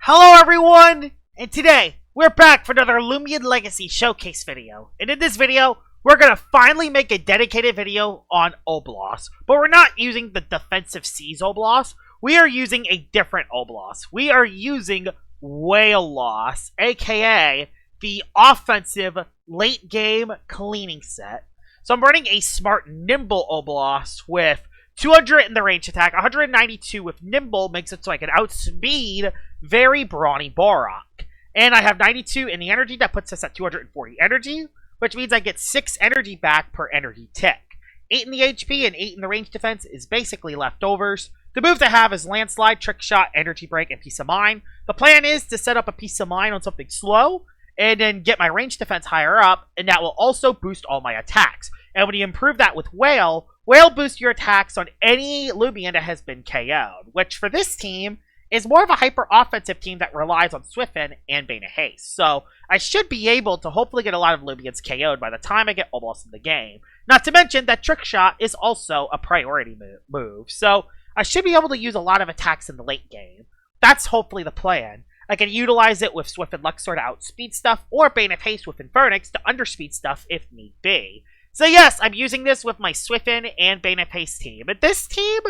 Hello everyone! And today, we're back for another Loomian Legacy Showcase video. And in this video, we're gonna finally make a dedicated video on Obelos. But we're not using the defensive Seas Obelos. We are using a different Obelos. We are using Wail Obelost, aka the offensive late game cleaning set. So I'm running a smart nimble Obelos with 200 in the range attack, 192 with nimble makes it so I can outspeed very brawny Borok. And I have 92 in the energy, that puts us at 240 energy, which means I get 6 energy back per energy tick. 8 in the HP and 8 in the range defense is basically leftovers. The moves I have is Landslide, Trick Shot, Energy Break, and Peace of Mind. The plan is to set up a Peace of Mind on something slow, and then get my range defense higher up, and that will also boost all my attacks. And when you improve that with Wail boosts your attacks on any Loomian that has been KO'd, which for this team is more of a hyper-offensive team that relies on Swiftn and Bane of Haste. So I should be able to hopefully get a lot of Loomians KO'd by the time I get Obelos in the game. Not to mention that Trick Shot is also a priority move, so I should be able to use a lot of attacks in the late game. That's hopefully the plan. I can utilize it with Swift and Luxor to outspeed stuff, or Bane of Haste with Infernix to underspeed stuff if need be. So yes, I'm using this with my Swiftn and Bane of Haste team. But this team,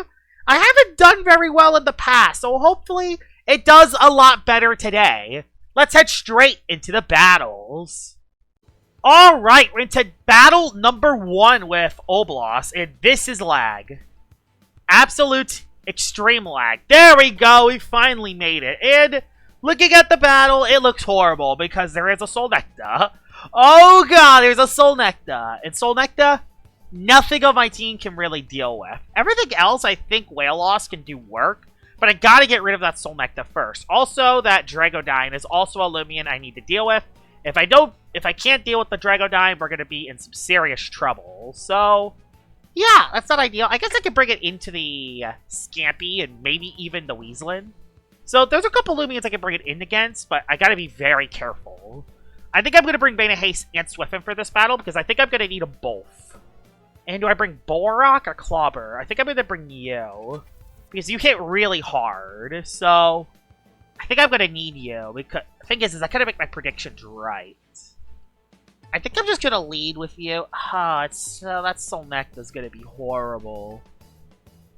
I haven't done very well in the past, so hopefully it does a lot better today. Let's head straight into the battles. Alright, we're into battle number 1 with Obelos, and this is lag. Absolute extreme lag. There we go, we finally made it. And looking at the battle, it looks horrible because there is a Soul Nectar. Oh god, there's a Soul Nectar. And Soul Nectar, nothing on my team can really deal with. Everything else, I think Wail Obelost can do work, but I gotta get rid of that Soul Nectar first. Also, that Dragodyne is also a Loomian I need to deal with. If I can't deal with the Dragodyne, we're gonna be in some serious trouble. So, yeah, that's not ideal. I guess I could bring it into the Scampy and maybe even the Weaselin. So there's a couple Loomians I can bring it in against, but I gotta be very careful. I think I'm going to bring Bane of Haste and Swiftn for this battle, because I think I'm going to need them both. And do I bring Borok or Clobber? I think I'm going to bring you, because you hit really hard, so I think I'm going to need you. Because the thing is I gotta make my predictions right. I think I'm just going to lead with you. That Soul Nectar is going to be horrible.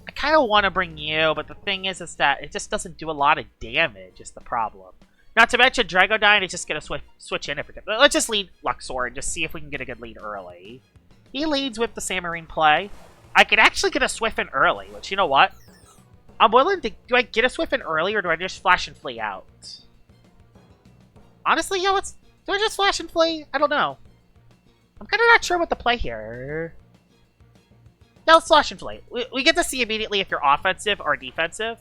I kind of want to bring you, but the thing is that it just doesn't do a lot of damage, is the problem. Not to mention, Dragodyne is just going to switch in every time. Let's just lead Luxor and just see if we can get a good lead early. He leads with the Samarine play. I could actually get a Swiftn early, which, you know what? I'm willing to... Do I get a Swiftn early, or do I just flash and flee out? Honestly, do I just flash and flee? I don't know. I'm kind of not sure what to play here. No, let's flash and flee. We get to see immediately if you're offensive or defensive.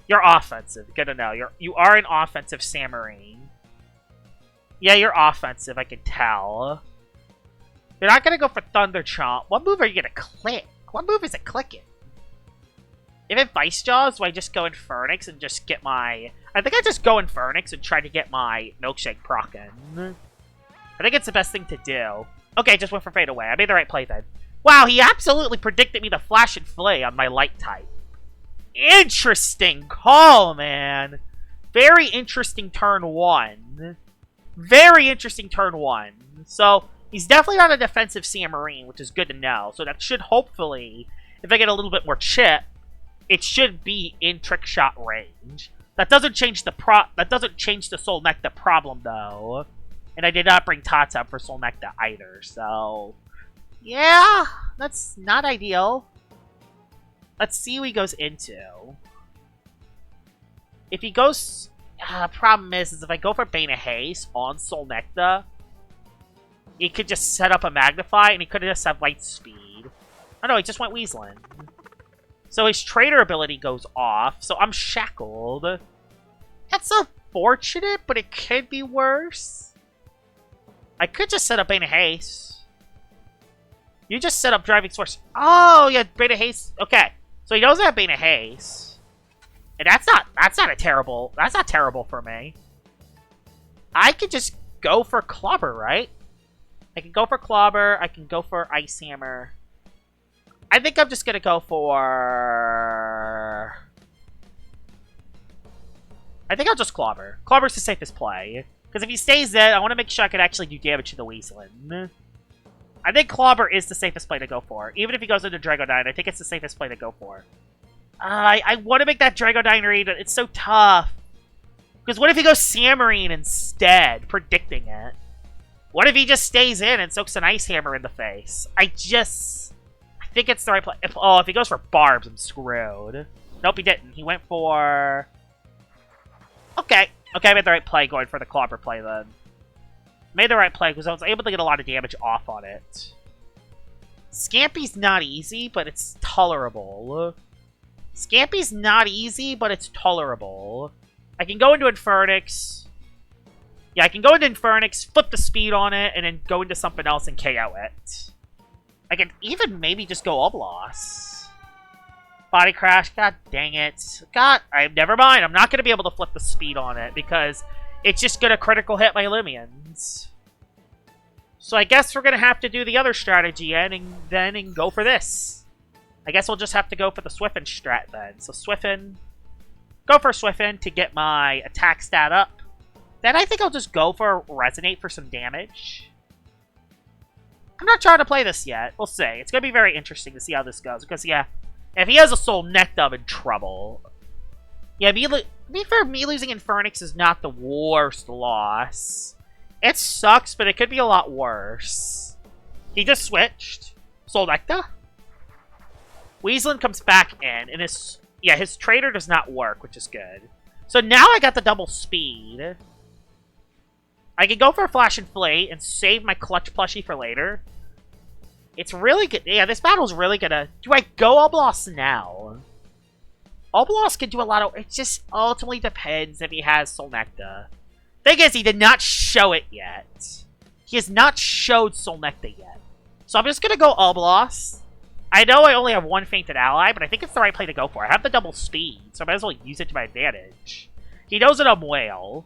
You're offensive. Good to know. You are an offensive Samarine. Yeah, you're offensive, I can tell. You're not going to go for Thunder Chomp. What move are you going to click? What move is it clicking? If it Vice Jaws, do I just go Infernix and just get my... I think I just go Infernix and try to get my Milkshake prockin. I think it's the best thing to do. Okay, just went for Fade Away. I made the right play then. Wow, he absolutely predicted me to flash and flay on my light type. Interesting call, man. Very interesting turn 1. Very interesting turn 1. So, he's definitely not a defensive Samarine, which is good to know. So that should hopefully, if I get a little bit more chip, it should be in Trick Shot range. That doesn't change the Soul Nectar problem, though. And I did not bring Tata for Soul Nectar either, so... Yeah, that's not ideal. Let's see who he goes into. If he goes... problem is if I go for Bane of Haste on Soul Nectar, he could just set up a Magnify, and he could just have Light Speed. Oh no, he just went Weaselin. So his Trader ability goes off, so I'm shackled. That's unfortunate, but it could be worse. I could just set up Bane of Haste. You just set up Driving Force. Oh, yeah, Bane of Haste. Okay. So he doesn't have Bane of Haste. And that's not terrible for me. I could just go for Clobber, right? I can go for Clobber, I can go for Ice Hammer. I think I'm just gonna go for I think I'll just Clobber. Clobber's the safest play. Because if he stays there, I want to make sure I can actually do damage to the Weaslin. I think Clobber is the safest play to go for. Even if he goes into Dragonine, I think it's the safest play to go for. I want to make that Dragonine read, but it's so tough. Because what if he goes Samarine instead, predicting it? What if he just stays in and soaks an Ice Hammer in the face? I think it's the right play. If he goes for Barbs, I'm screwed. Nope, he didn't. He went for... Okay, I made the right play going for the Clobber play then. Made the right play because I was able to get a lot of damage off on it. Scampy's not easy, but it's tolerable. Scampy's not easy, but it's tolerable. I can go into Infernix. Yeah, I can go into Infernix, flip the speed on it, and then go into something else and KO it. I can even maybe just go Obelos. Body Crash, god dang it. Never mind, I'm not going to be able to flip the speed on it, because it's just going to critical hit my Loomians. So I guess we're going to have to do the other strategy and go for this. I guess we'll just have to go for the Swiffen strat then. So Swiffen, go for Swiffen to get my attack stat up. Then I think I'll just go for Resonate for some damage. I'm not trying to play this yet. We'll see. It's going to be very interesting to see how this goes. Because, yeah, if he has a Soul Nectar, I'm in trouble. Yeah, me losing Infernix is not the worst loss. It sucks, but it could be a lot worse. He just switched. Soul Nectar. Weaslin comes back in, and his trader does not work, which is good. So now I got the double speed. I can go for a Flash and Flay and save my Clutch plushie for later. It's really good. Yeah, this battle's really gonna... Do I go Obelos now? Obelos can do a lot of... It just ultimately depends if he has Soul Nectar. Thing is, he did not show it yet. He has not showed Soul Nectar yet. So I'm just gonna go Obelos. I know I only have one Fainted Ally, but I think it's the right play to go for. I have the double speed, so I might as well use it to my advantage. He knows that I'm Wail.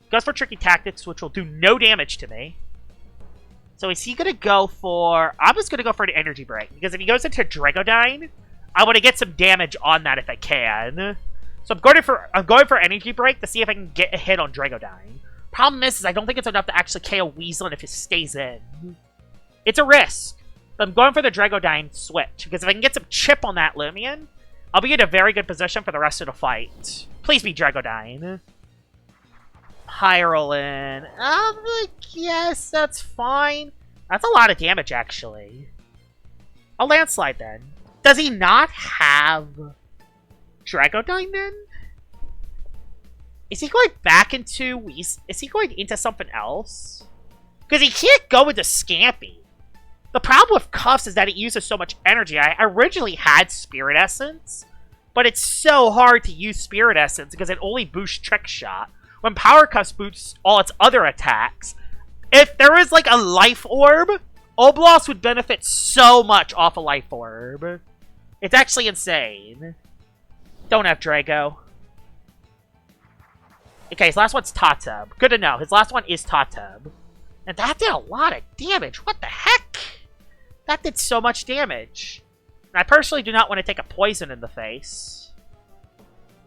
Goes for Tricky Tactics, which will do no damage to me. So is he going to go for... I'm just going to go for an Energy Break, because if he goes into Dragonine, I want to get some damage on that if I can. So I'm going for Energy Break to see if I can get a hit on Dragonine. Problem is I don't think it's enough to actually KO Weaslin if it stays in. It's a risk. But I'm going for the Dragonine switch, because if I can get some chip on that Loomian, I'll be in a very good position for the rest of the fight. Please be Dragonine. Pyrolin. Yes, that's fine. That's a lot of damage, actually. A Landslide, then. Does he not have Dragonine, then? Is he going back into... Is he going into something else? Because he can't go into Scampy. The problem with Cuffs is that it uses so much energy. I originally had Spirit Essence, but it's so hard to use Spirit Essence because it only boosts Trick Shot. When Power Cuffs boosts all its other attacks, if there is like a Life Orb, Obelos would benefit so much off a Life Orb. It's actually insane. Don't have Drago. Okay, his last one's Tatub. Good to know. His last one is Tatub. And that did a lot of damage. What the heck? That did so much damage. And I personally do not want to take a poison in the face.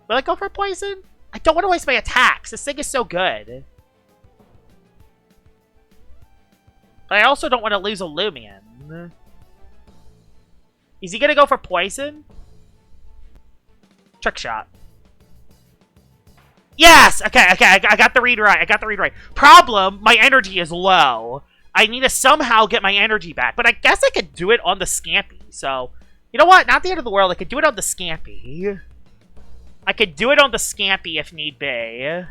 Will I go for a poison? I don't want to waste my attacks. This thing is so good. But I also don't want to lose a Loomian. Is he going to go for poison? Trick Shot. Yes! Okay, I got the read right. Problem, my energy is low. I need to somehow get my energy back. But I guess I could do it on the Scampy. So, you know what? Not the end of the world. I could do it on the Scampy. I could do it on the Scampy if need be.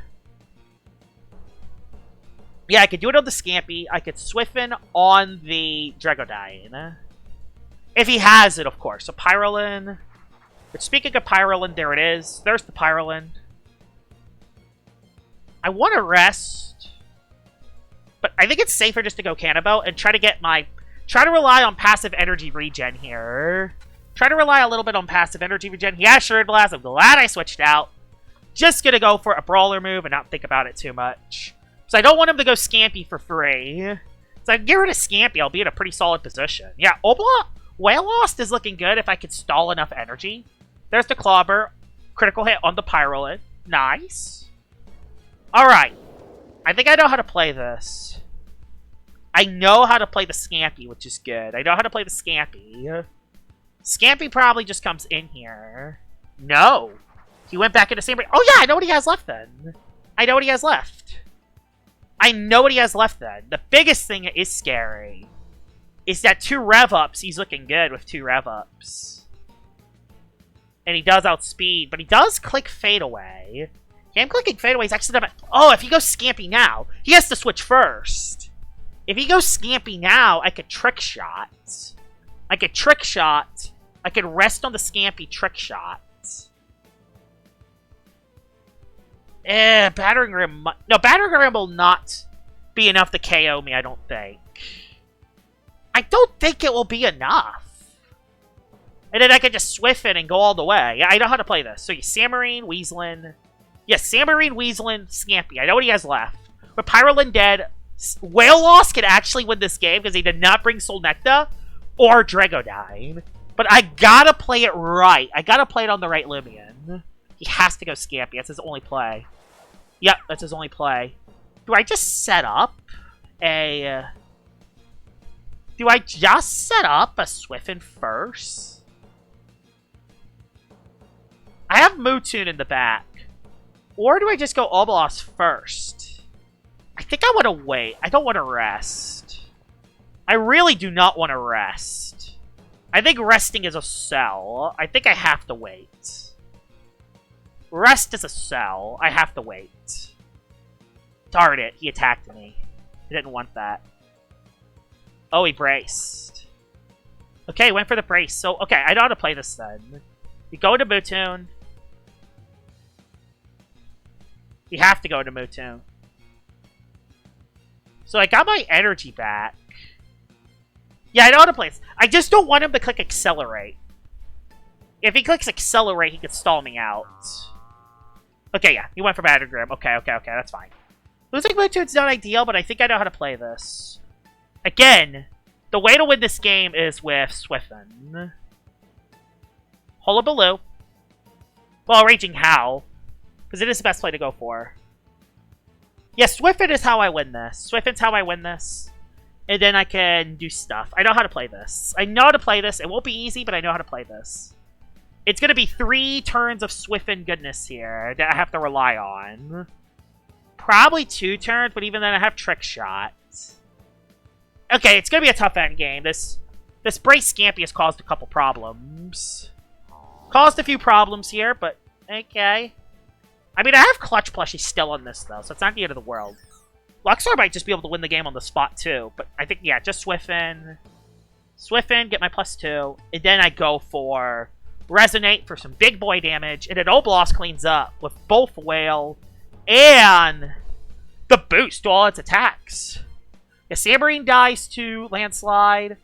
Yeah, I could do it on the Scampy. I could Swiffen on the Dragonine. If he has it, of course. So Pyrolin. But speaking of Pyrolin, there it is. There's the Pyrolin. I want to rest. But I think it's safer just to go Cannibal and try to get my... Try to rely on passive energy regen here. Try to rely a little bit on passive energy regen. He has Shred Blast. I'm glad I switched out. Just gonna go for a Brawler move and not think about it too much. So I don't want him to go Scampy for free. So I can get rid of Scampy. I'll be in a pretty solid position. Yeah, Wail Obelost is looking good if I could stall enough energy. There's the Clobber. Critical hit on the Pyrolin. Nice. Alright. I think I know how to play this. I know how to play the Scampy, which is good. I know how to play the Scampy. Scampy probably just comes in here. No. He went back into Scampy. Oh yeah, I know what he has left then. I know what he has left. I know what he has left then. The biggest thing that is scary is that 2 rev-ups, he's looking good with 2 rev-ups. And he does outspeed, but he does click Fade Away. Him clicking Fade Away is actually not... Oh, if he goes Scampy now, he has to switch first. If he goes Scampy now, I could Trick Shot. I could Trick Shot. I could rest on the Scampy Trick Shot. Battering Ram... No, Battering Ram will not be enough to KO me, I don't think. I don't think it will be enough. And then I can just Swift it and go all the way. Yeah, I know how to play this. So you Samarine, Weaselin. Yes, Samarine, Weaselin, Scampy. I know what he has left. With Pyrolin dead, Wail Obelost can actually win this game because he did not bring Solnecta or Dragodyne. But I gotta play it right. I gotta play it on the right Loomian. He has to go Scampy. That's his only play. Yep, that's his only play. Do I just set up a... Do I just set up a Swiffin first? I have Mewtwo in the back. Or do I just go Obelos first? I think I want to wait. I don't want to rest. I really do not want to rest. I think resting is a sell. I think I have to wait. Rest is a sell. I have to wait. Darn it. He attacked me. I didn't want that. Oh, he braced. Okay, went for the brace. So, okay, I know how to play this then. You go into Mewtwo. You have to go into Mewtwo. So I got my energy back. Yeah, I know how to play this. I just don't want him to click Accelerate. If he clicks Accelerate, he could stall me out. Okay, yeah, he went for Battering. Okay, that's fine. Losing Mewtwo is not ideal, but I think I know how to play this. Again, the way to win this game is with Swiffin. Hullabaloo. Well, Raging Howl. Because it is the best play to go for. Yes, Swiffin is how I win this. Swiffin's how I win this. And then I can do stuff. I know how to play this. I know how to play this. It won't be easy, but I know how to play this. It's going to be 3 turns of Swiffin goodness here that I have to rely on. Probably 2 turns, but even then I have Trick Shot. Okay, it's going to be a tough end game. This Brace Scampy has caused a couple problems. Caused a few problems here, but okay. I mean, I have Clutch Plushie still on this, though, so it's not the end of the world. Luxor might just be able to win the game on the spot, too. But I think, yeah, just Swiffin. Swiffin, get my +2. And then I go for Resonate for some big boy damage. And then Obelos cleans up with both Wail and the boost to all its attacks. The Samarine dies to Landslide.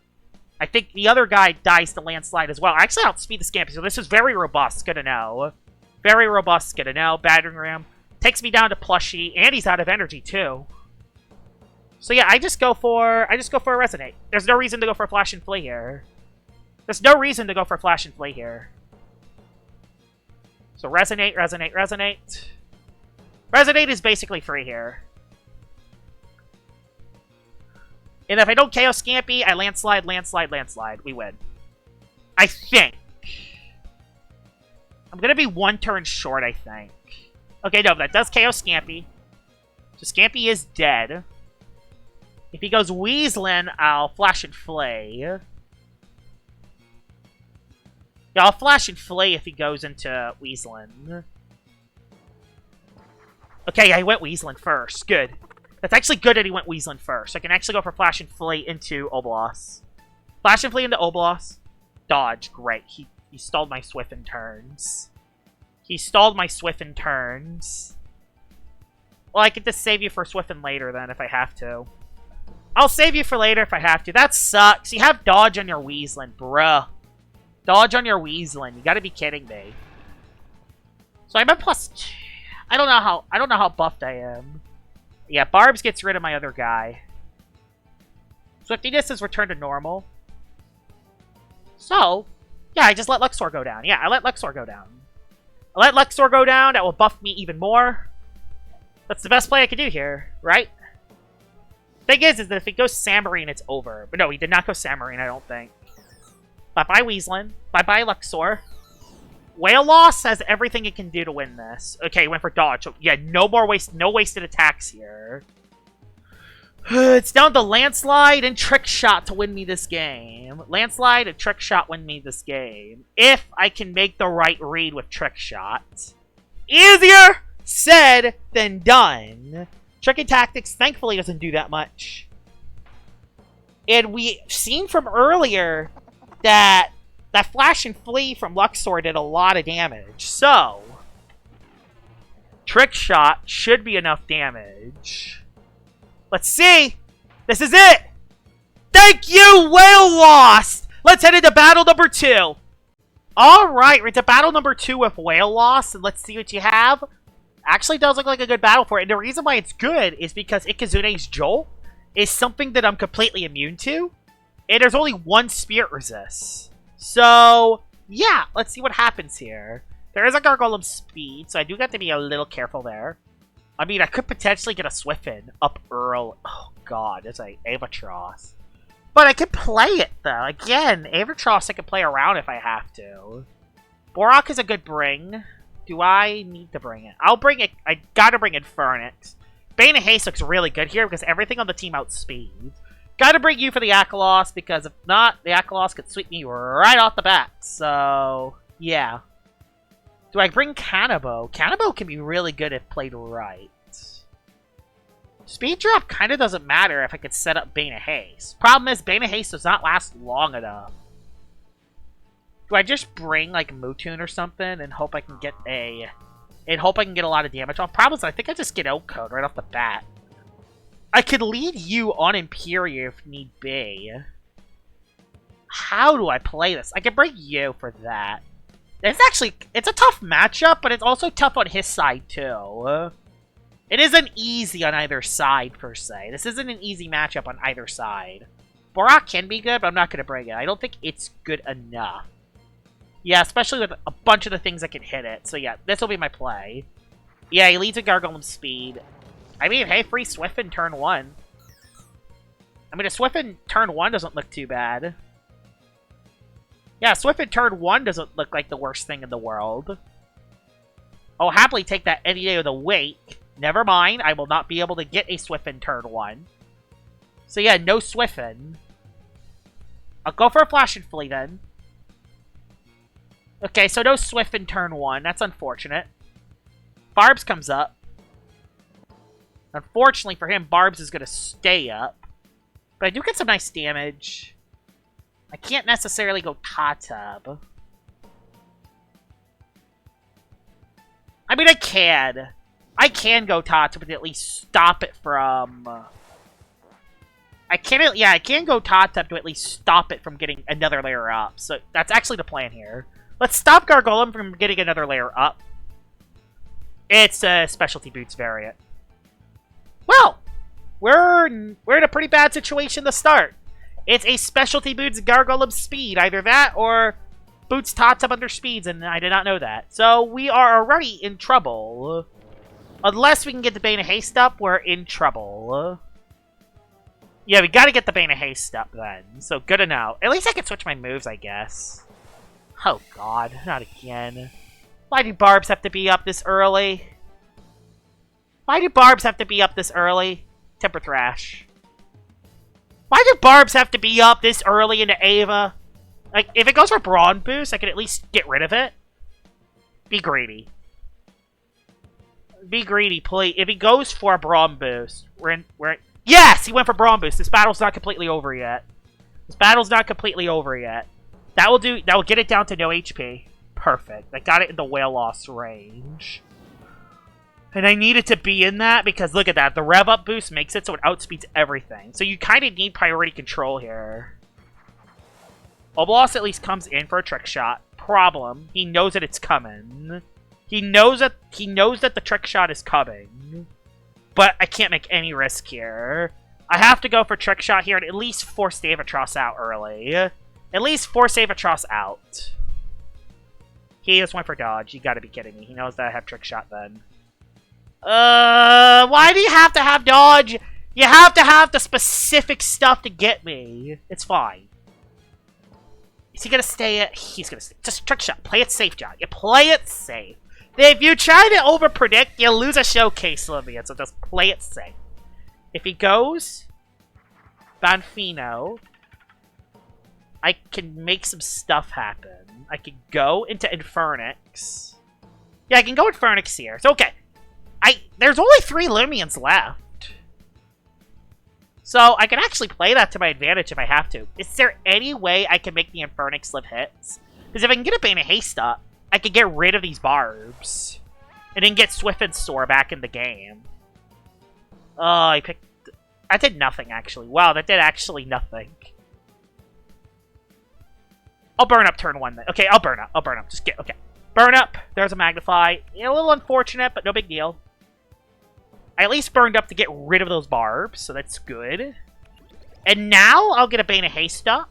I think the other guy dies to Landslide as well. I actually outspeed the Scampy, so this is very robust. Good to know. Very robust. Good to know. Battering Ram takes me down to Plushie, and he's out of energy too. So yeah, I just go for a Resonate. There's no reason to go for Flash and Flee here. There's no reason to go for Flash and Flee here. So Resonate, Resonate, Resonate. Resonate is basically free here. And if I don't KO Scampy, I Landslide, Landslide, Landslide. We win. I think. I'm going to be 1 turn short, I think. Okay, no, that does KO Scampy. So Scampy is dead. If he goes Weaselin, I'll Flash and Flay. Yeah, I'll Flash and Flay if he goes into Weaselin. Okay, I went Weaselin first. Good. That's actually good that he went Weaselin first. I can actually go for Flash and Flay into Obelos. Flash and Flay into Obelos. Dodge. Great. He stalled my Swiffin turns. He stalled my Swiffin turns. Well, I could just save you for Swiffin later then if I have to. I'll save you for later if I have to. That sucks. You have Dodge on your Weaselin, bruh. Dodge on your Weaselin. You gotta be kidding me. So I'm at +2. I don't know how buffed I am. Yeah, Barbs gets rid of my other guy. Swiftiness is returned to normal. So, yeah, I just let Luxor go down. Yeah, I let Luxor go down. I let Luxor go down. That will buff me even more. That's the best play I could do here, right? Thing is that if he goes Samarine, it's over. But no, he did not go Samarine, I don't think. Bye-bye, Weaslin. Bye-bye, Luxor. Wail Obelost has everything it can do to win this. Okay, he went for dodge. So, yeah, no wasted attacks here. It's down to Landslide and Trick Shot to win me this game. Landslide and Trick Shot win me this game. If I can make the right read with Trick Shot. Easier said than done. Tricky Tactics, thankfully, doesn't do that much. And we've seen from earlier that Flash and Flee from Luxor did a lot of damage. So, Trick Shot should be enough damage. Let's see. This is it. Thank you, Wail Obelost. Let's head into battle number 2. Alright, we're into battle number 2 with Wail Obelost, and let's see what you have. Actually does look like a good battle for it, and the reason why it's good is because Ikazune's Jolt is something that I'm completely immune to, and there's only one Spirit Resist. So, yeah, let's see what happens here. There is a Gargoyle Speed, so I do have to be a little careful there. I mean, I could potentially get a Swiffin up early. Oh, God, it's like Avatros. But I could play it, though. Again, Avatros I can play around if I have to. Borok is a good bring. Do I need to bring it? I'll bring it. I gotta bring Infernix. Bane of Haste looks really good here because everything on the team outspeeds. Gotta bring you for the Akalos because if not, the Akalos could sweep me right off the bat. So, yeah. Do I bring Kanabo? Kanabo can be really good if played right. Speed drop kind of doesn't matter if I could set up Bane of Haste. Problem is, Bane of Haste does not last long enough. Do I just bring, like, Mewtwo or something and hope I can get a... and hope I can get a lot of damage off? Problem is, I think I just get Code right off the bat. I could lead you on Imperia if need be. How do I play this? I can bring you for that. It's actually... it's a tough matchup, but it's also tough on his side, too. It isn't easy on either side, per se. This isn't an easy matchup on either side. Borok can be good, but I'm not going to bring it. I don't think it's good enough. Yeah, especially with a bunch of the things that can hit it. So yeah, this will be my play. Yeah, he leads a Gargoyle Speed. I mean, hey, free Swiffin turn 1. I mean, a Swiffin turn 1 doesn't look too bad. Yeah, Swiffin turn 1 doesn't look like the worst thing in the world. I'll happily take that any day of the week. Never mind, I will not be able to get a Swiffin turn 1. So yeah, no Swiffin. I'll go for a Flash and Flee then. Okay, so no Swiffin turn 1. That's unfortunate. Barbs comes up. Unfortunately for him, Barbs is going to stay up. But I do get some nice damage. I can't necessarily go Tatab. I mean, I can. I can go Tatab, but at least stop it from... I can go Tatab to at least stop it from getting another layer up. So that's actually the plan here. Let's stop Gargolem from getting another layer up. It's a Specialty Boots variant. Well, we're in a pretty bad situation to start. It's a Specialty Boots Gargolem Speed. Either that or Boots Tatab under Speeds, and I did not know that. So we are already in trouble. Unless we can get the Bane of Haste up, we're in trouble. Yeah, we gotta get the Bane of Haste up then. So good to know. At least I can switch my moves, I guess. Oh god, not again. Why do Barbs have to be up this early? Why do Barbs have to be up this early? Temper Thrash. Why do Barbs have to be up this early into Ava? Like, if it goes for Brawn Boost, I can at least get rid of it. Be greedy. Be greedy, please. If he goes for a Brawn Boost, we're in... Yes! He went for Brawn Boost. This battle's not completely over yet. This battle's not completely over yet. That will get it down to no HP. Perfect. I got it in the Wail Obelost range. And I need it to be in that because look at that. The rev up boost makes it so it outspeeds everything. So you kind of need priority control here. Obelos at least comes in for a trick shot. Problem. He knows that it's coming. He knows that the trick shot is coming. But I can't make any risk here. I have to go for trick shot here and at least force the Avatros out early. At least force Avatros out. He just went for dodge. You gotta be kidding me. He knows that I have trick shot then. Why do you have to have dodge? You have to have the specific stuff to get me. It's fine. Is he gonna stay at... He's gonna stay. Just trick shot. Play it safe, John. You play it safe. If you try to over-predict, you lose a showcase, Loomian, so just play it safe. If he goes... Banfino... I can make some stuff happen. I can go into Infernix. Yeah, I can go Infernix here. So, okay. There's only 3 Loomians left. So, I can actually play that to my advantage if I have to. Is there any way I can make the Infernix live hits? Because if I can get a Bane of Haste up, I can get rid of these barbs. And then get Swift and Soar back in the game. Oh, I picked... I did nothing, actually. Wow, that did actually nothing. I'll burn up turn 1 then. Okay, I'll burn up. Just get... Okay. Burn up. There's a Magnify. A little unfortunate, but no big deal. I at least burned up to get rid of those barbs, so that's good. And now I'll get a Bane of Haste up.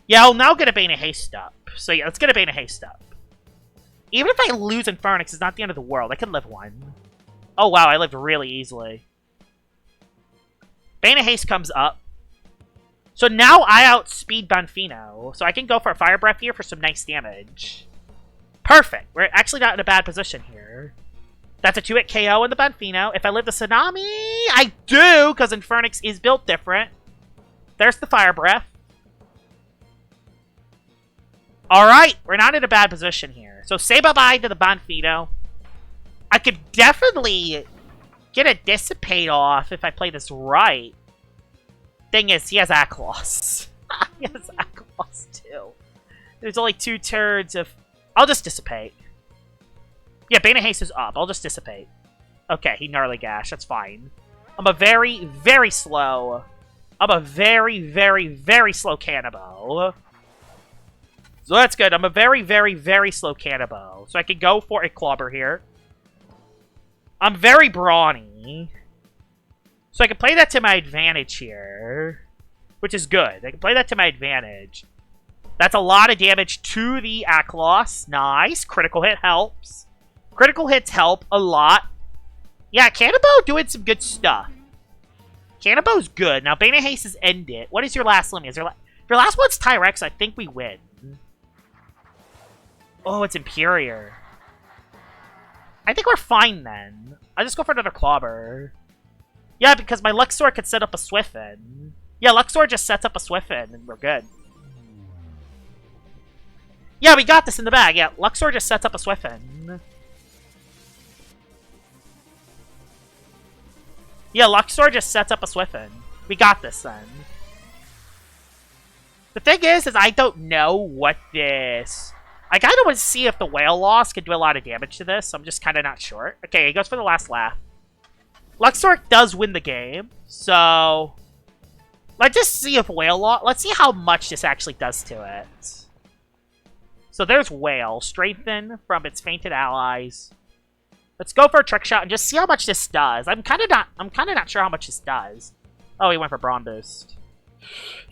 Yeah, I'll now get a Bane of Haste up. So yeah, let's get a Bane of Haste up. Even if I lose Infernix, it's not the end of the world. I can live 1. Oh wow, I lived really easily. Bane of Haste comes up. So now I outspeed Banfino. So I can go for a Fire Breath here for some nice damage. Perfect. We're actually not in a bad position here. That's a 2-hit KO in the Banfino. If I live the Tsunami, I do, because Infernix is built different. There's the Fire Breath. Alright, we're not in a bad position here. So say bye-bye to the Banfino. I could definitely get a Dissipate off if I play this right. Thing is, he has Aklos. He has Aklos, too. There's only 2 turns of... I'll just Dissipate. Yeah, Bane of Haste is up. I'll just Dissipate. Okay, he Gnarly Gash. That's fine. I'm a very, very slow... I'm a very, very, very slow Cannibal. So that's good. I'm a very, very, very slow Cannibal. So I can go for a Clobber here. I'm very brawny. So I can play that to my advantage here. Which is good. I can play that to my advantage. That's a lot of damage to the Aklos. Nice. Critical hit helps. Critical hits help a lot. Yeah, Cannibal doing some good stuff. Cannibal's good. Now, Bane of Haste has ended. What is your last Loomian? If your last one's Tyrex, I think we win. Oh, it's Imperior. I think we're fine then. I'll just go for another Clobber. Yeah, because my Luxor could set up a Swiffen. Yeah, Luxor just sets up a Swiffen, and we're good. Yeah, we got this in the bag. Yeah, Luxor just sets up a Swiffen. Yeah, Luxor just sets up a Swiffen. We got this then. The thing is I don't know what this... I kind of want to see if the Wail Obelost can do a lot of damage to this, so I'm just kind of not sure. Okay, he goes for the last laugh. Luxor does win the game, so... Let's just see if Wail Obelost... Let's see how much this actually does to it. So there's Wail. Strengthen from its fainted allies. Let's go for a Trick Shot and just see how much this does. I'm kind of not sure how much this does. Oh, he went for Brawn Boost.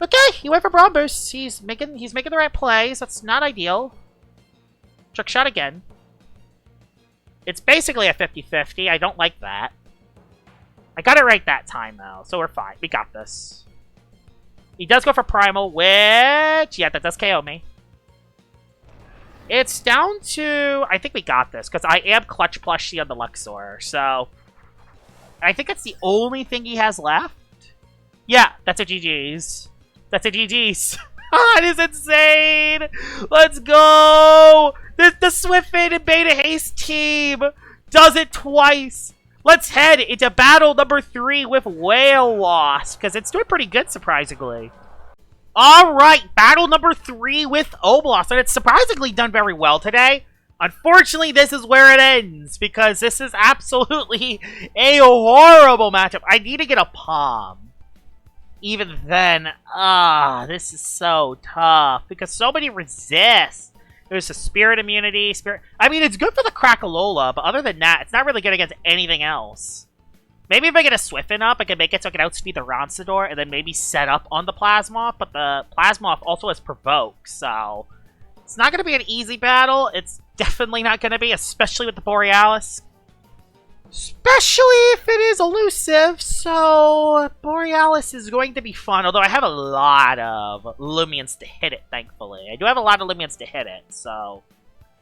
Okay, he went for Brawn Boost. He's making the right plays. That's not ideal. Trick Shot again. It's basically a 50-50. I don't like that. I got it right that time, though, so we're fine. We got this. He does go for Primal, which... Yeah, that does KO me. It's down to... I think we got this, because I am Clutch Plushie on the Luxor, so... I think that's the only thing he has left. Yeah, that's a GG's. That's a GG's. That is insane! Let's go! The Swiffen and Bane of Haste team does it twice! Let's head into battle number 3 with Wail Obelost, because it's doing pretty good, surprisingly. Alright, battle number 3 with Obelos, and it's surprisingly done very well today. Unfortunately, this is where it ends, because this is absolutely a horrible matchup. I need to get a Palm. Even then, this is so tough, because so many resist. There's a Spirit Immunity, I mean, it's good for the Crackalola, but other than that, it's not really good against anything else. Maybe if I get a Swiffen up, I can make it so I can outspeed the Roncidor, and then maybe set up on the Plasmoth, but the Plasmoth also has Provoke, so... It's not going to be an easy battle. It's definitely not going to be, especially with the Borealis. Especially if it is elusive, so Borealis is going to be fun. Although I have a lot of Loomians to hit it, thankfully. I do have a lot of Loomians to hit it, so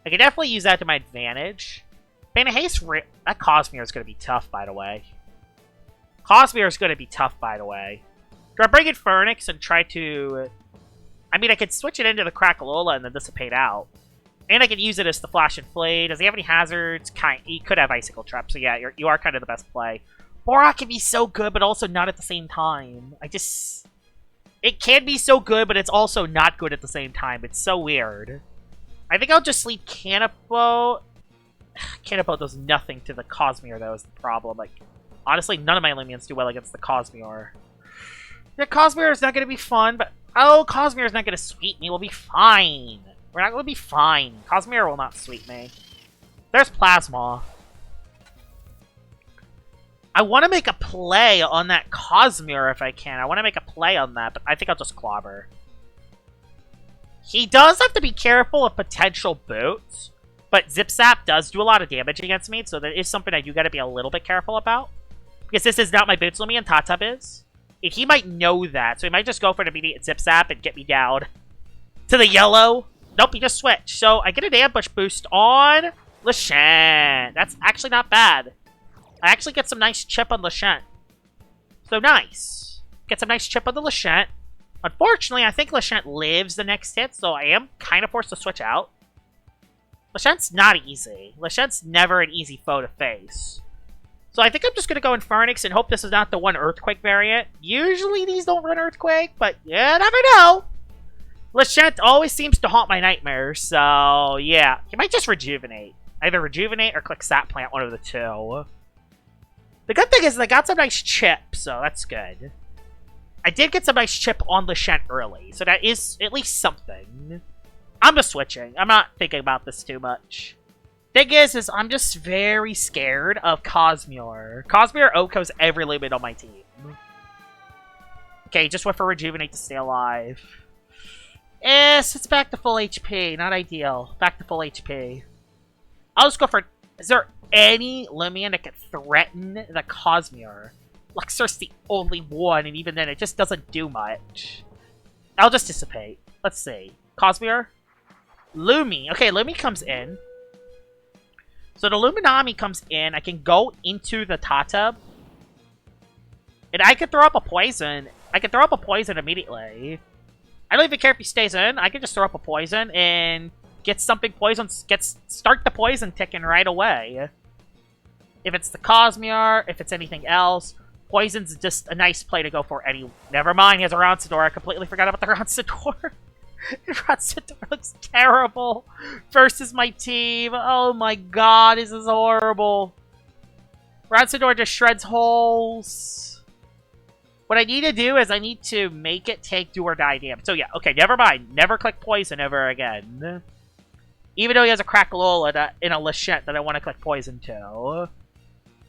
I can definitely use that to my advantage. Bane of Haste, that Cosmere is going to be tough, by the way. Cosmere is going to be tough, by the way. Do I bring in Phoenix and try to... I mean, I could switch it into the Crackalola and then dissipate out. And I could use it as the Flash and Flay. Does he have any hazards? He could have Icicle Trap, so yeah, you are kind of the best play. Borak can be so good, but also not at the same time. It can be so good, but it's also not good at the same time. It's so weird. I think I'll just leave Canopo. Canopo does nothing to the Cosmere, though, is the problem. Like, honestly, none of my Loomians do well against the Cosmere. Yeah, Cosmere is not going to be fun, but... Oh, Cosmere is not going to sweep me. We'll be fine. We're not going to be fine. Cosmere will not sweep me. There's Plasma. I want to make a play on that Cosmere if I can. I want to make a play on that, but I think I'll just clobber. He does have to be careful of potential boots, but Zip Zap does do a lot of damage against me, so that is something I do got to be a little bit careful about. Because this is not my Boots Loomian, Tatub is. And he might know that, so he might just go for an immediate Zip Zap and get me down to the yellow. Nope, he just switched. So I get an ambush boost on Lashant. That's actually not bad. I actually get some nice chip on Lashant. So nice. Get some nice chip on the Lashant. Unfortunately, I think Lashant lives the next hit, so I am kind of forced to switch out. Lashant's not easy. Lashant's never an easy foe to face. So I think I'm just going to go Infernix and hope this is not the one Earthquake variant. Usually these don't run Earthquake, but you never know. Lashant always seems to haunt my nightmares, so yeah. He might just Rejuvenate. Either Rejuvenate or click Sap Plant, one of the two. The good thing is I got some nice chip, so that's good. I did get some nice chip on Lashant early, so that is at least something. I'm just switching. I'm not thinking about this too much. Thing is I'm just very scared of Cosmere. Cosmere OHKOs every limit on my team. Okay, just went for Rejuvenate to stay alive. Yes, it's back to full HP. Not ideal. Back to full HP. I'll just go for... Is there any Loomian that can threaten the Cosmere? Luxor's the only one, and even then it just doesn't do much. I'll just dissipate. Let's see. Cosmere? Lumi. Okay, Lumi comes in. So the Luminami comes in. I can go into the Tatub. And I can throw up a poison. I can throw up a poison immediately. I don't even care if he stays in. I can just throw up a poison and get something poison. Start the poison ticking right away. If it's the Cosmere, if it's anything else, poison's just a nice play to go for. Never mind, he has a Ronsador. I completely forgot about the Ronsador. Ronsador looks terrible versus my team. Oh my god, this is horrible. Ronsador just shreds holes. What I need to do is I need to make it take do or die damage. So yeah, okay, never mind. Never click poison ever again. Even though he has a Crackalola in a Lashant that I want to click poison to.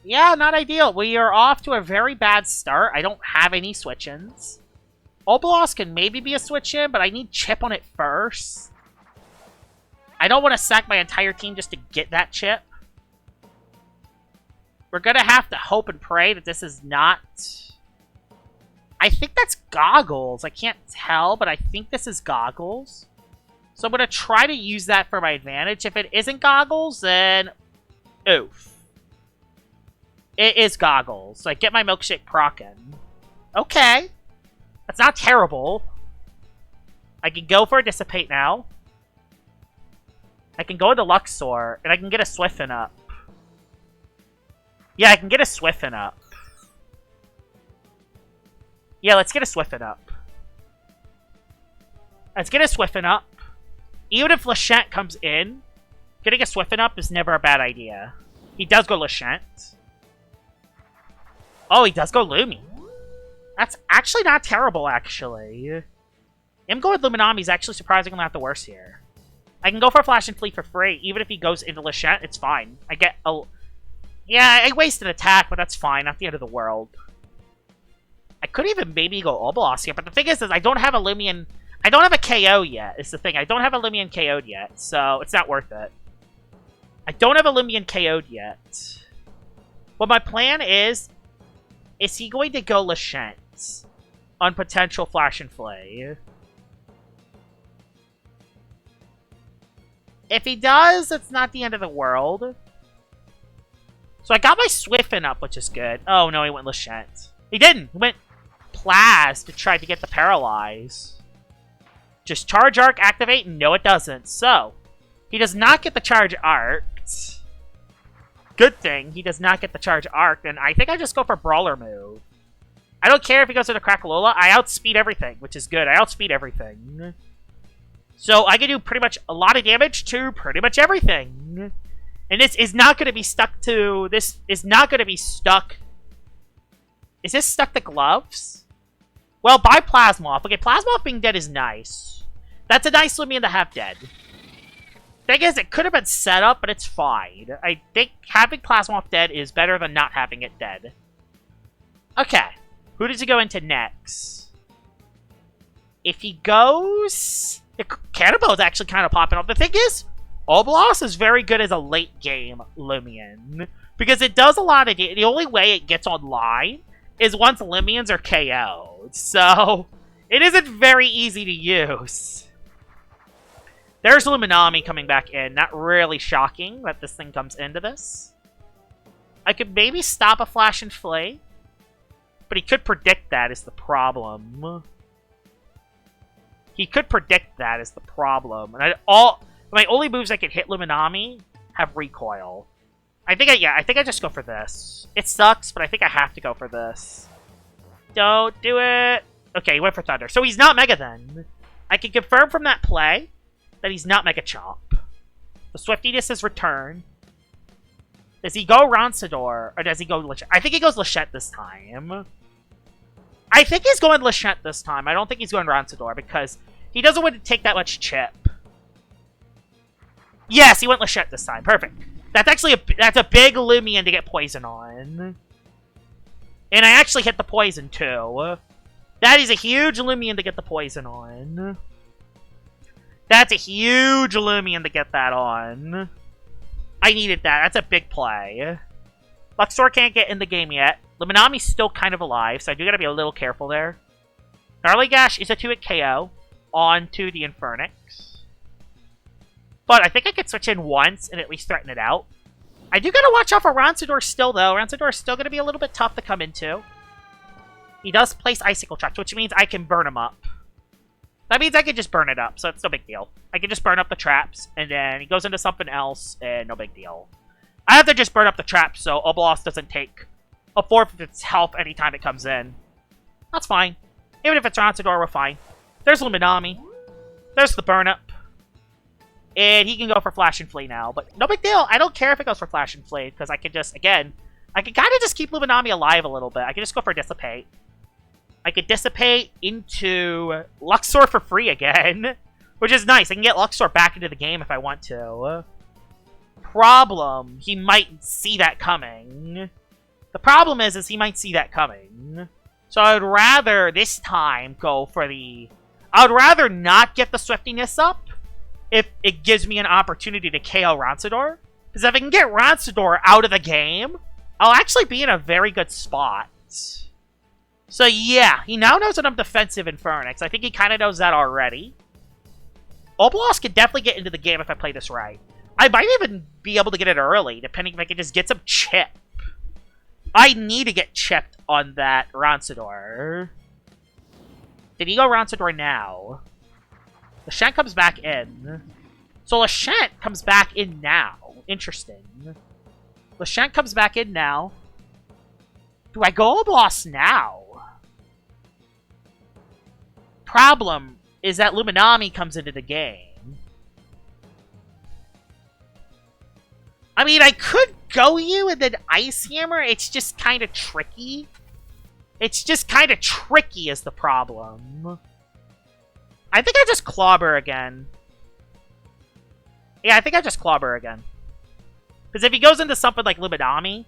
Yeah, not ideal. We are off to a very bad start. I don't have any switch-ins. Obelos can maybe be a switch-in, but I need chip on it first. I don't want to sack my entire team just to get that chip. We're going to have to hope and pray that this is not... I think that's Goggles. I can't tell, but I think this is Goggles. So I'm going to try to use that for my advantage. If it isn't Goggles, then... Oof. It is Goggles. So I get my Milkshake prockin. Okay. That's not terrible. I can go for a Dissipate now. I can go into Luxor, and I can get a Swiffin up. Yeah, I can get a Swiffin up. Yeah, let's get a Swiffin up. Let's get a Swiffin up. Even if Lashant comes in, getting a Swiffin up is never a bad idea. He does go Lashant. Oh, he does go Lumi. That's actually not terrible, actually. Him going with Luminami is actually surprisingly not the worst here. I can go for Flash and Fleet for free. Even if he goes into Lashant, it's fine. I get a... Yeah, I wasted an attack, but that's fine. Not the end of the world. I could even maybe go Obelos here, but the thing is I don't have a Loomian... I don't have a KO yet, is the thing. I don't have a Loomian KO'd yet, so it's not worth it. I don't have a Loomian KO'd yet. What my plan is he going to go Lashent on potential Flash and Flay? If he does, it's not the end of the world. So I got my Swiftin up, which is good. Oh, no, he went Lashent. He didn't. He went Plaz to try to get the Paralyze. Just Charge Arc, activate? No, it doesn't. So, he does not get the Charge Arc. Good thing he does not get the Charge Arc, and I think I just go for Brawler move. I don't care if he goes to the Crackalola. I outspeed everything, which is good. I outspeed everything. So I can do pretty much a lot of damage to pretty much everything. And this is not going to be stuck to... This is not going to be stuck... Is this stuck to gloves? Well, buy Plasmoth. Okay, Plasmoth being dead is nice. That's a nice Loomian to have dead. Thing is, it could have been set up, but it's fine. I think having Plasmoth dead is better than not having it dead. Okay. Who does he go into next? If he goes... Cannonball is actually kind of popping up. The thing is, Obelos is very good as a late-game Loomian. Because it does a lot of... The only way it gets online is once Loomians are KO'd. So, it isn't very easy to use. There's Luminami coming back in. Not really shocking that this thing comes into this. I could maybe stop a Flash and Flay. But he could predict that is the problem. He could predict that is the problem. And my only moves I can hit Luminami have recoil. I think I just go for this. It sucks, but I think I have to go for this. Don't do it. Okay, he went for Thunder. So he's not Mega then. I can confirm from that play that he's not Mega Chomp. The Swiftiness is returned. Does he go Ronsador, or does he go Lachette? I think he goes Lachette this time. I think he's going Lachette this time. I don't think he's going Ronsador, because he doesn't want to take that much chip. Yes, he went Lachette this time. Perfect. That's actually that's a big Loomian to get poison on. And I actually hit the poison, too. That is a huge Loomian to get the poison on. That's a huge Loomian to get that on. I needed that. That's a big play. Luxor can't get in the game yet. Luminami's still kind of alive, so I do gotta be a little careful there. Gnarlygash is a 2-hit KO onto the Infernix. But I think I could switch in once and at least threaten it out. I do gotta watch out for Ronsador still, though. Ronsador is still gonna be a little bit tough to come into. He does place Icicle Traps, which means I can burn him up. That means I can just burn it up, so it's no big deal. I can just burn up the traps, and then he goes into something else, and no big deal. I have to just burn up the traps so Obelos doesn't take a fourth of its health anytime it comes in. That's fine. Even if it's Ronsador, we're fine. There's Luminami. There's the burn up. And he can go for Flash and Flay now, but no big deal. I don't care if it goes for Flash and Flay, because I can just, again, I can kind of just keep Luminami alive a little bit. I can just go for Dissipate. I could Dissipate into Luxor for free again, which is nice. I can get Luxor back into the game if I want to. Problem, he might see that coming. The problem is he might see that coming. So I would rather, this time, go for the... I would rather not get the Swiftiness up if it gives me an opportunity to KO Ronsador. Because if I can get Ronsador out of the game, I'll actually be in a very good spot. So yeah, he now knows that I'm defensive Infernix. I think he kind of knows that already. Obelos can definitely get into the game if I play this right. I might even be able to get it early, depending if I can just get some chip. I need to get chipped on that Ronsador. Did he go Ronsador now? Lachette comes back in. So Lachette comes back in now. Interesting. Lachette comes back in now. Do I go Obelos now? Problem is that Luminami comes into the game. I mean, I could go you and then Ice Hammer. It's just kind of tricky. It's just kind of tricky is the problem. I think I just Clobber again. Yeah, I think I just Clobber again. Because if he goes into something like Luminami,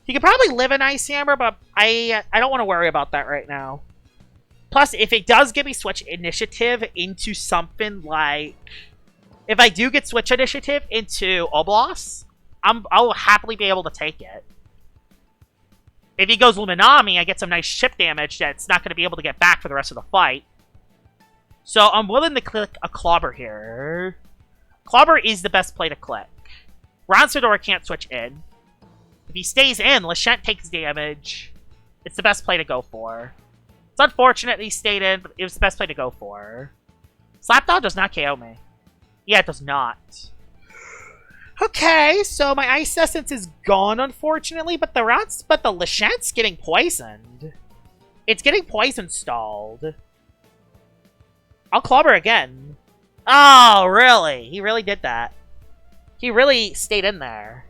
he could probably live in Ice Hammer, but I don't want to worry about that right now. Plus, if it does give me Switch Initiative into something like... If I do get Switch Initiative into Obelos, I'll happily be able to take it. If he goes Luminami, I get some nice chip damage that's not going to be able to get back for the rest of the fight. So I'm willing to click a Clobber here. Clobber is the best play to click. Ronsador can't switch in. If he stays in, Lachette takes damage. It's the best play to go for. It's unfortunate he stayed in, but it was the best play to go for. Slapdog does not KO me. Yeah, it does not. Okay, so my Ice Essence is gone, unfortunately, but the Lachette's getting poisoned. It's getting poison stalled. I'll Clobber again. Oh, really? He really did that. He really stayed in there.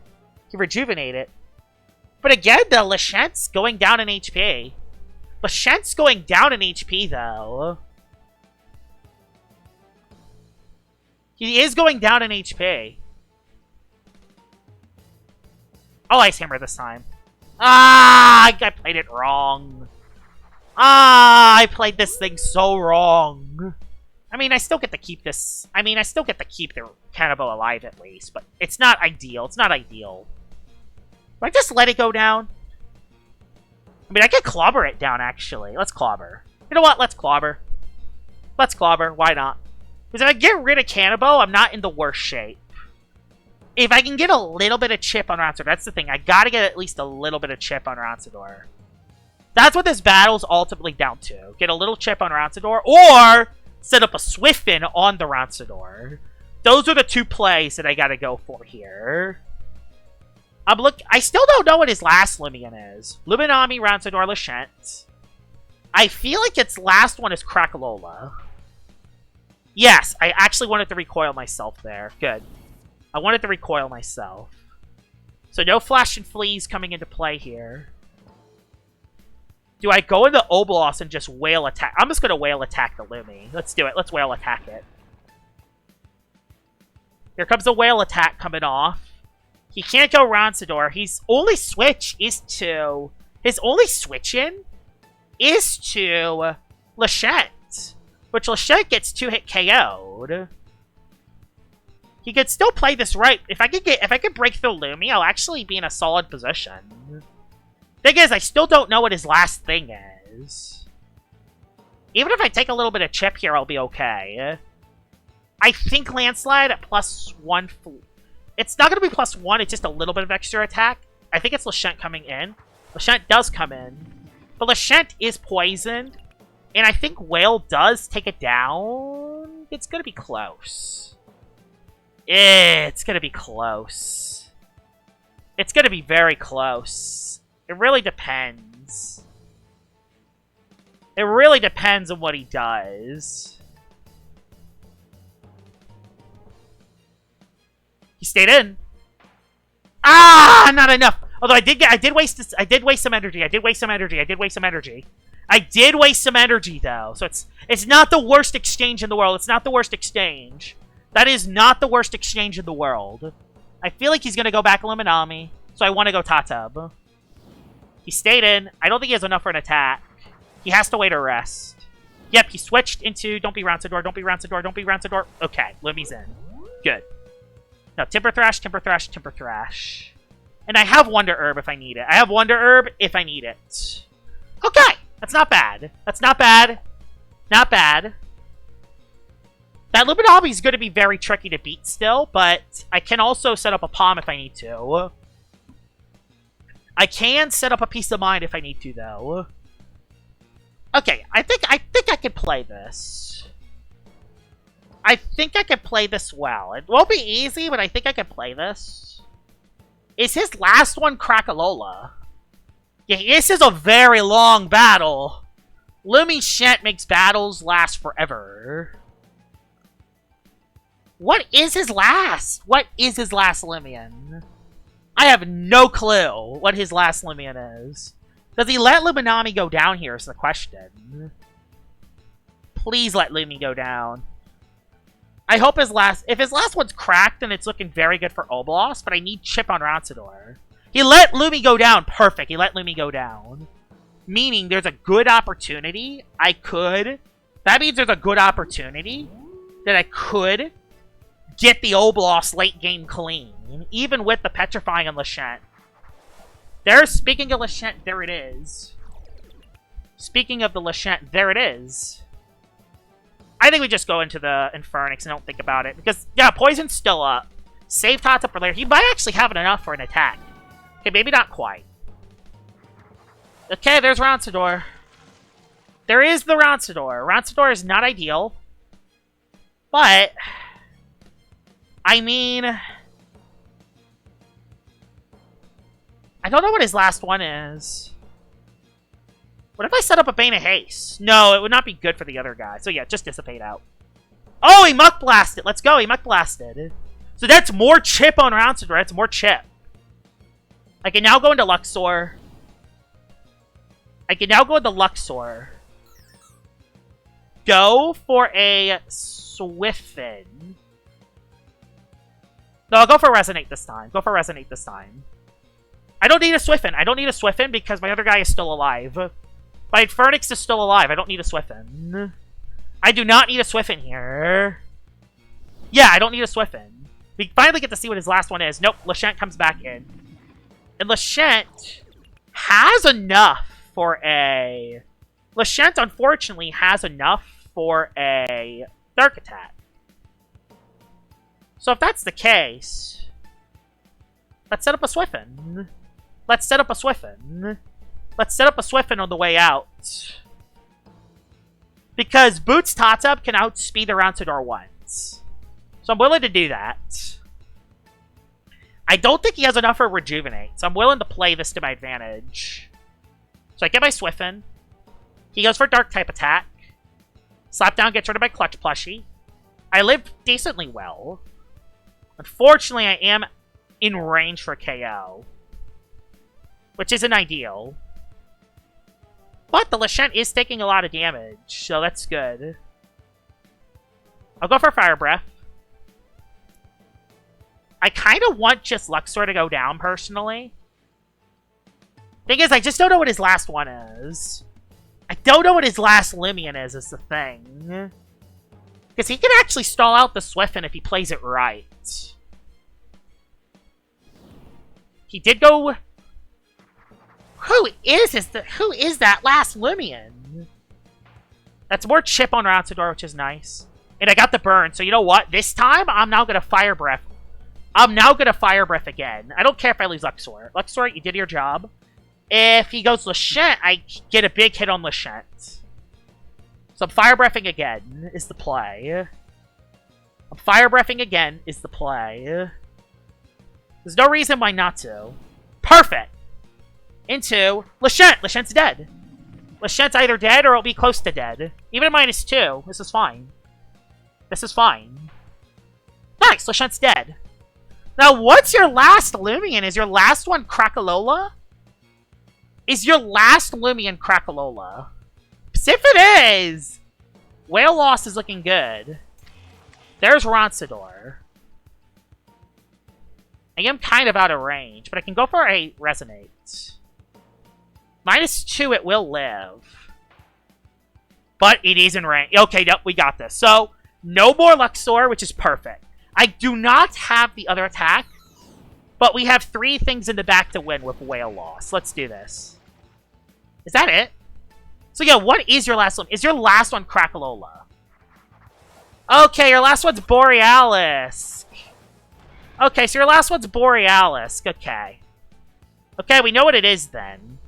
He rejuvenated. But again, the Lachette's going down in HP. Lachette's going down in HP, though. He is going down in HP. I'll Ice Hammer this time. Ah, I played it wrong. Ah, I played this thing so wrong. I mean, I still get to keep this. I mean, I still get to keep the Cannibal alive at least, but it's not ideal. It's not ideal. Do I just let it go down? I mean, I could Clobber it down, actually. Let's Clobber. You know what? Let's Clobber. Let's Clobber. Why not? Because if I get rid of Cannibal, I'm not in the worst shape. If I can get a little bit of chip on Ronsador, that's the thing. I gotta get at least a little bit of chip on Ronsador. That's what this battle's ultimately down to. Get a little chip on Ronsador, or set up a Swiftfin on the Ronsador. Those are the two plays that I gotta go for here. I still don't know what his last Loomian is. Luminami, Ronsador, Lachette. I feel like its last one is Crackalola. Yes, I actually wanted to recoil myself there. Good. I wanted to recoil myself. So no Flash and Fleas coming into play here. Do I go into Obelos and just Wail attack? I'm just going to Wail attack the Lumi. Let's do it. Let's Wail attack it. Here comes the Wail attack coming off. He can't go Ronsador. His only switch in is to Lachette, which Lachette gets 2-hit KO'd. He could still play this right. If I could break through Lumi, I'll actually be in a solid position. Thing is, I still don't know what his last thing is. Even if I take a little bit of chip here, I'll be okay. I think Landslide at +1. It's not going to be +1, it's just a little bit of extra attack. I think it's Lachette coming in. Lachette does come in. But Lachette is poisoned. And I think Wail does take it down. It's going to be close. It's going to be close. It's going to be very close. It really depends. It really depends on what he does. He stayed in. Ah, not enough. Although I did waste some energy. I did waste some energy though. So it's not the worst exchange in the world. It's not the worst exchange. That is not the worst exchange in the world. I feel like he's going to go back Luminami, so I want to go Tatub. He stayed in. I don't think he has enough for an attack. He has to wait a rest. Yep, he switched into don't be Ronsador, don't be Ronsador, don't be Ronsador. Okay, Lumi's in. Good. Now, Timber Thrash, Timber Thrash, Timber Thrash. And I have Wonder Herb if I need it. Okay, that's not bad. That's not bad. Not bad. That Luminami is going to be very tricky to beat still, but I can also set up a Palm if I need to. I can set up a Peace of Mind if I need to, though. Okay, I think I can play this. I think I can play this well. It won't be easy, but I think I can play this. Is his last one Crackalola? Yeah, this is a very long battle. Lachette makes battles last forever. What is his last? What is his last Loomian? I have no clue what his last Loomian is. Does he let Luminami go down here is the question. Please let Lumi go down. I hope his last... If his last one's cracked, then it's looking very good for Obelos, but I need chip on Ronsador. He let Lumi go down. Perfect. He let Lumi go down. Meaning there's a good opportunity I could... That means there's a good opportunity that I could get the Obelos late game clean, even with the Petrifying on Lachette. Speaking of Lashent, there it is. Speaking of the Lashent, there it is. I think we just go into the Infernix and don't think about it. Because, yeah, Poison's still up. Save Tots up for later. He might actually have enough for an attack. Okay, maybe not quite. Okay, there's Ronsador. There is the Ronsador. Ronsador is not ideal. But, I mean, I don't know what his last one is. What if I set up a Bane of Haste? No, it would not be good for the other guy. So yeah, just dissipate out. Oh, he Muck Blasted. Let's go. He Muck Blasted. So that's more chip on Ronsador. That's more chip. I can now go into Luxor. I can now go into Luxor. Go for a Swiffin. No, I'll go for Resonate this time. Go for Resonate this time. I don't need a Swiffin. I don't need a Swiffin because my other guy is still alive. My Infernix is still alive. I don't need a Swiffin. I do not need a Swiffin here. Yeah, I don't need a Swiffin. We finally get to see what his last one is. Nope, Lashent comes back in. And Lashent has enough for a... Lashent, unfortunately, has enough for a Dark Attack. So if that's the case, let's set up a Swiffin. Let's set up a Swiffin. Let's set up a Swiffin on the way out. Because Boots Tatub can outspeed the Ronsador once. So I'm willing to do that. I don't think he has enough for Rejuvenate, so I'm willing to play this to my advantage. So I get my Swiffin. He goes for Dark-type attack. Slapdown gets rid of my Clutch Plushie. I live decently well. Unfortunately, I am in range for KO. Which isn't ideal. But the Lashent is taking a lot of damage, so that's good. I'll go for Fire Breath. I kind of want just Luxor to go down, personally. Thing is, I just don't know what his last one is. I don't know what his last Loomian is the thing. Because he can actually stall out the Swiffin if he plays it right. He did go... Who is that last Loomian? That's more chip on Ronsador, which is nice. And I got the burn, so you know what? This time, I'm now going to Fire Breath. I'm now going to Fire Breath again. I don't care if I lose Luxor. Luxor, you did your job. If he goes Lashent, I get a big hit on Lashent. So I'm Fire Breathing again, is the play. I'm Fire Breathing again, is the play. There's no reason why not to. Perfect! Into Lashent. Lashent's dead. Lashent's either dead or it'll be close to dead. Even at -2, this is fine. This is fine. Nice, Lashent's dead. Now, what's your last Loomian? Is your last one Krakalola? Is your last Loomian Krakalola? If it is, Wail Obelost is looking good. There's Ronsador. I am kind of out of range, but I can go for a Resonate. -2, it will live. But it is in range. Okay, nope, we got this. So, no more Luxor, which is perfect. I do not have the other attack, but we have 3 things in the back to win with Wail Obelost. Let's do this. Is that it? So yeah, what is your last one? Is your last one Krakalola? Okay, your last one's Borealis. Okay, so your last one's Borealis. Okay. Okay, we know what it is then.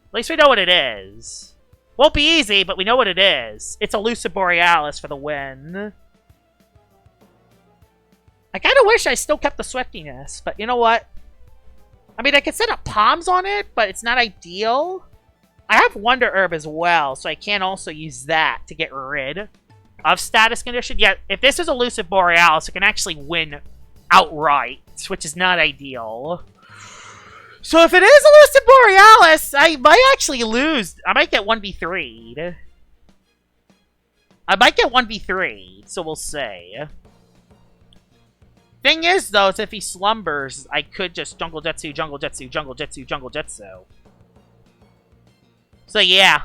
At least we know what it is. Won't be easy, but we know what it is. It's Elusive Borealis for the win. I kind of wish I still kept the Swiftiness, but you know what? I mean, I could set up Palms on it, but it's not ideal. I have Wonder Herb as well, so I can also use that to get rid of Status Condition. Yet, if this is Elusive Borealis, it can actually win outright, which is not ideal. So if it is Elusive Borealis, I might actually lose. I might get 1v3'd. I might get 1v3'd, so we'll see. Thing is, though, is if he slumbers, I could just Jungle Jetsu, Jungle Jetsu, Jungle Jetsu, Jungle Jetsu. So, yeah.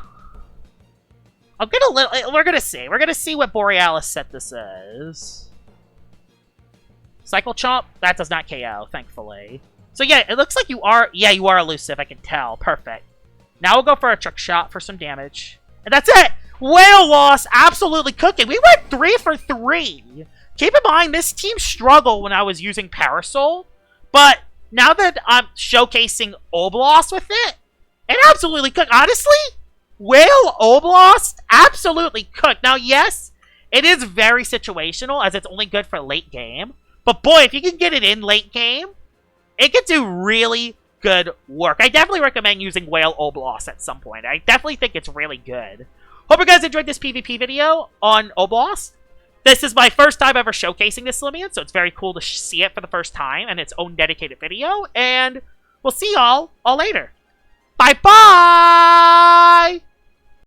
We're gonna see. We're gonna see what Borealis set this is. Cycle Chomp? That does not KO, thankfully. So yeah, it looks like you are... Yeah, you are elusive, I can tell. Perfect. Now we'll go for a trick shot for some damage. And that's it! Wail Obelost absolutely cooking. We went 3 for 3. Keep in mind, this team struggled when I was using Parasol. But now that I'm showcasing Obelos with it, it absolutely cooked. Honestly, Wail Obelost absolutely cooked. Now, yes, it is very situational, as it's only good for late game. But boy, if you can get it in late game, it can do really good work. I definitely recommend using Wail Obelost at some point. I definitely think it's really good. Hope you guys enjoyed this PvP video on Obelos. This is my first time ever showcasing this Loomian, so it's very cool to see it for the first time and its own dedicated video. And we'll see y'all all later. Bye-bye!